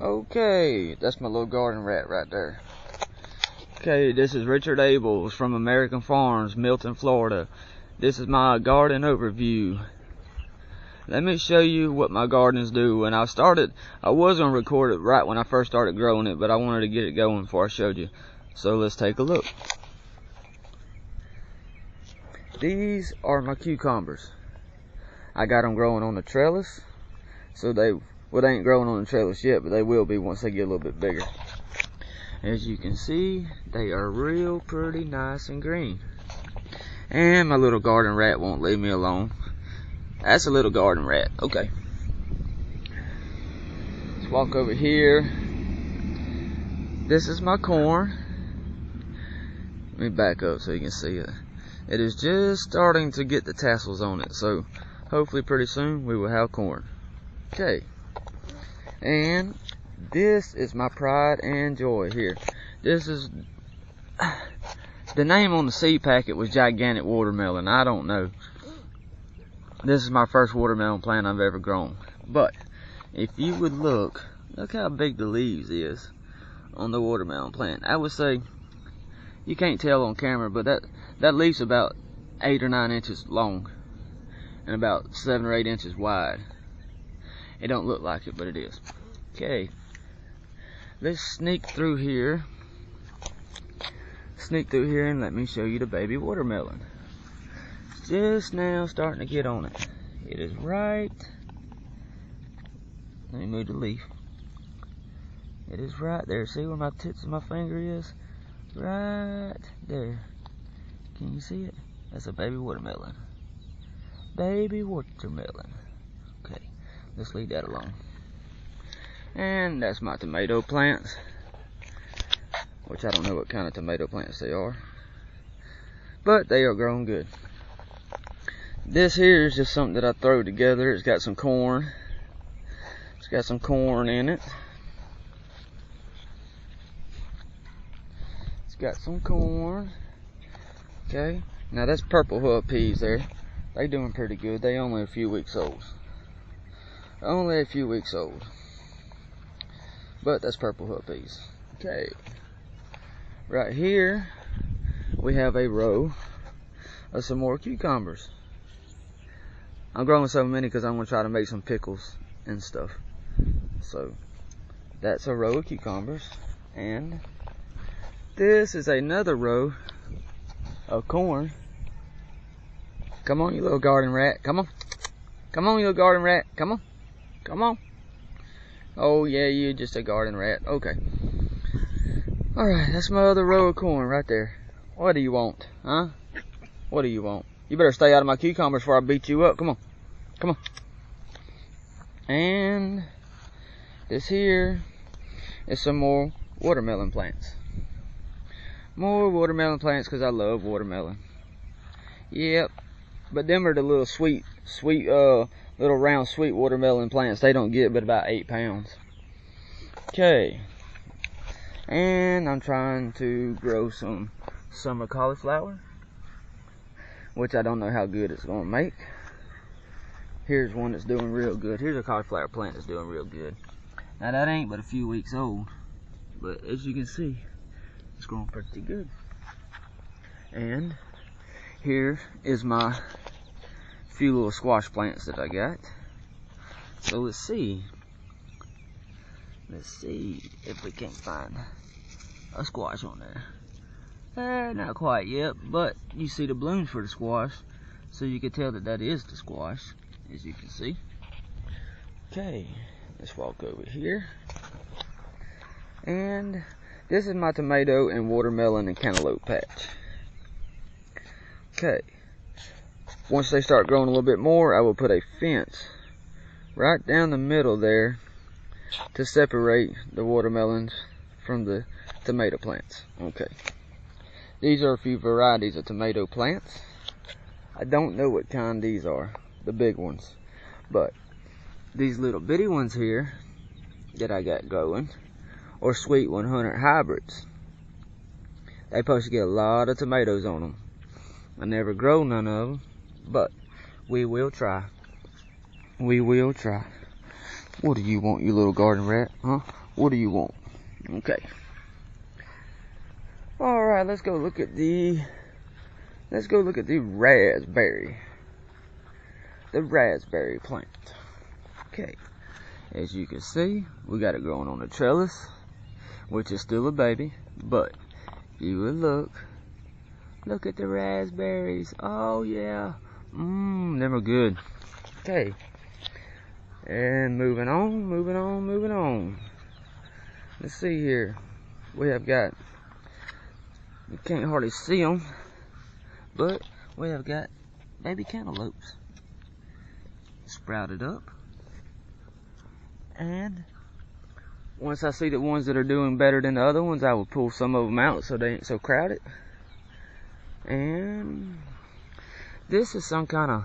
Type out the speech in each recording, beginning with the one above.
Okay, that's my little garden rat right there. Okay, this is Richard Abels from American Farms, Milton, Florida. This is my garden overview. Let me show you what my gardens do. When I was going to record it right when I first started growing it, but I wanted to get it going before I showed you. So let's take a look. These are my cucumbers. I got them growing on the trellis. So they ain't growing on the trellis yet, but they will be once they get a little bit bigger. As you can see, they are real pretty nice and green. And my little garden rat won't leave me alone. That's a little garden rat. Okay. Let's walk over here. This is my corn. Let me back up so you can see it. It is just starting to get the tassels on it, so hopefully pretty soon we will have corn. Okay. And this is my pride and joy here. This is, the name on the seed packet was gigantic watermelon. I don't know. This is my first watermelon plant I've ever grown. But if you would look how big the leaves is on the watermelon plant. I would say, you can't tell on camera, but that leaf's about 8 or 9 inches long and about 7 or 8 inches wide. It don't look like it, but it is. Okay, let's sneak through here and let me show you the baby watermelon. It's just now starting to get on it. It is right, let me move the leaf. It is right there. See where my tips of my finger is? Right there. Can you see it? That's a baby watermelon. Baby watermelon. Okay, let's leave that alone. And that's my tomato plants, which I don't know what kind of tomato plants they are, but they are growing good. This here is just something that I throw together. It's got some corn. It's got some corn in it. It's got some corn. Okay, now that's purple hub peas there. They doing pretty good. They only a few weeks old. Only a few weeks old. But that's purple hub peas. Okay. Right here, we have a row of some more cucumbers. I'm growing so many because I'm going to try to make some pickles and stuff. So, that's a row of cucumbers. And this is another row of corn. Come on, you little garden rat. Come on. Come on, you little garden rat. Come on. Come on. Oh yeah, you're just a garden rat. Okay. Alright, that's my other row of corn right there. What do you want? Huh? What do you want? You better stay out of my cucumbers before I beat you up. Come on. Come on. And this here is some more watermelon plants. More watermelon plants because I love watermelon. Yep. But them are the little sweet, little round sweet watermelon plants. They don't get but about 8 pounds. Okay. And I'm trying to grow some summer cauliflower, which I don't know how good it's going to make. Here's one that's doing real good. Here's a cauliflower plant that's doing real good. Now that ain't but a few weeks old, but as you can see, it's growing pretty good. And here is my few little squash plants that I got. So let's see if we can find a squash on there. Not quite yet, but you see the blooms for the squash, so you can tell that is the squash, as you can see. Okay, let's walk over here. And this is my tomato and watermelon and cantaloupe patch. Okay, once they start growing a little bit more, I will put a fence right down the middle there to separate the watermelons from the tomato plants. Okay, these are a few varieties of tomato plants. I don't know what kind these are, the big ones, but these little bitty ones here that I got growing are Sweet 100 hybrids. They supposed to get a lot of tomatoes on them. I never grow none of them, but we will try. We will try. What do you want, you little garden rat? Huh? What do you want? Okay. Alright, let's go look at the raspberry. The raspberry plant. Okay. As you can see, we got it growing on a trellis, which is still a baby, but you would look at the raspberries. Oh yeah. Them are good. Okay. And moving on. Let's see here. We have got, you can't hardly see them, but we have got baby cantaloupes sprouted up. And once I see the ones that are doing better than the other ones, I will pull some of them out so they ain't so crowded. And this is some kind of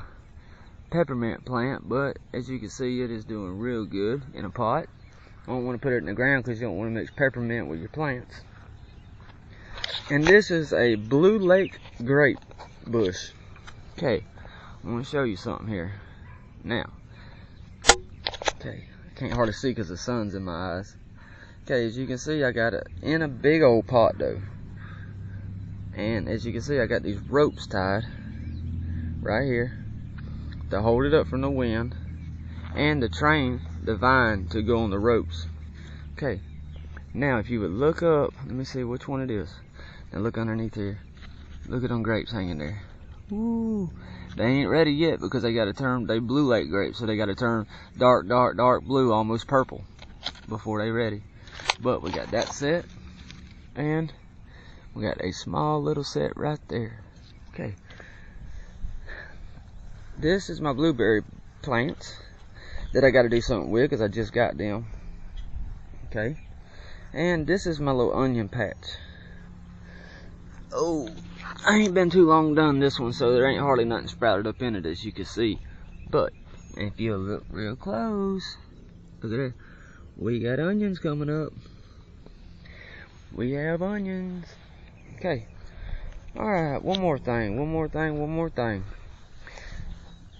peppermint plant, but as you can see, it is doing real good in a pot. I don't want to put it in the ground because you don't want to mix peppermint with your plants. And this is a Blue Lake grape bush. Okay, I want to show you something here. Now, okay, I can't hardly see because the sun's in my eyes. Okay, as you can see, I got it in a big old pot though. And as you can see, I got these ropes tied right here to hold it up from the wind and to train the vine to go on the ropes. Okay, now if you would look up, let me see which one it is. Now look underneath here. Look at them grapes hanging there. Ooh, they ain't ready yet because they got to turn, they Blue Lake grapes, so they got to turn dark blue, almost purple before they ready. But we got that set, and we got a small little set right there. Okay. This is my blueberry plants that I got to do something with because I just got them. Okay. And this is my little onion patch. Oh, I ain't been too long done this one, so there ain't hardly nothing sprouted up in it as you can see. But if you look real close, look at that. We got onions coming up. We have onions. Okay. Alright, one more thing.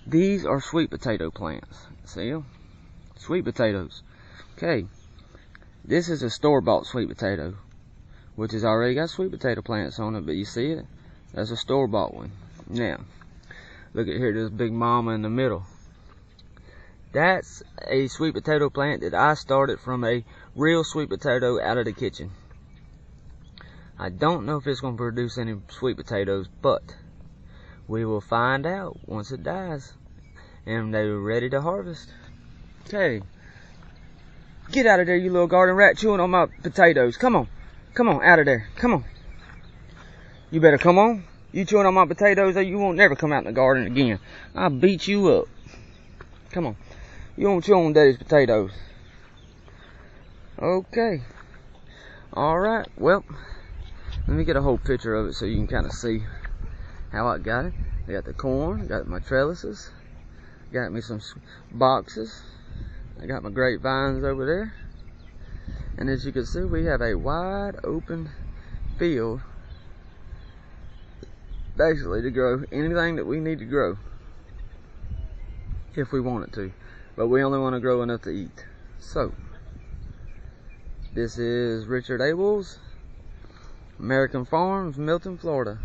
These are sweet potato plants. See them? Sweet potatoes. Okay. This is a store-bought sweet potato, which has already got sweet potato plants on it, but you see it? That's a store-bought one. Now, look at here, this big mama in the middle. That's a sweet potato plant that I started from a real sweet potato out of the kitchen. I don't know if it's going to produce any sweet potatoes, but we will find out once it dies and they're ready to harvest. Okay. Get out of there, you little garden rat, chewing on my potatoes. Come on. Come on, out of there. Come on. You better come on. You chewing on my potatoes or you won't never come out in the garden again. I'll beat you up. Come on. You won't chew on daddy's potatoes. Okay. Alright, well, let me get a whole picture of it so you can kind of see how I got it. I got the corn, got my trellises, got me some boxes. I got my grapevines over there. And as you can see, we have a wide open field basically to grow anything that we need to grow if we want it to, but we only want to grow enough to eat. So this is Richard Abels, American Farms, Milton, Florida,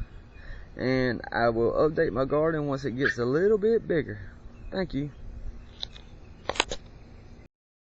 and I will update my garden once it gets a little bit bigger. Thank you.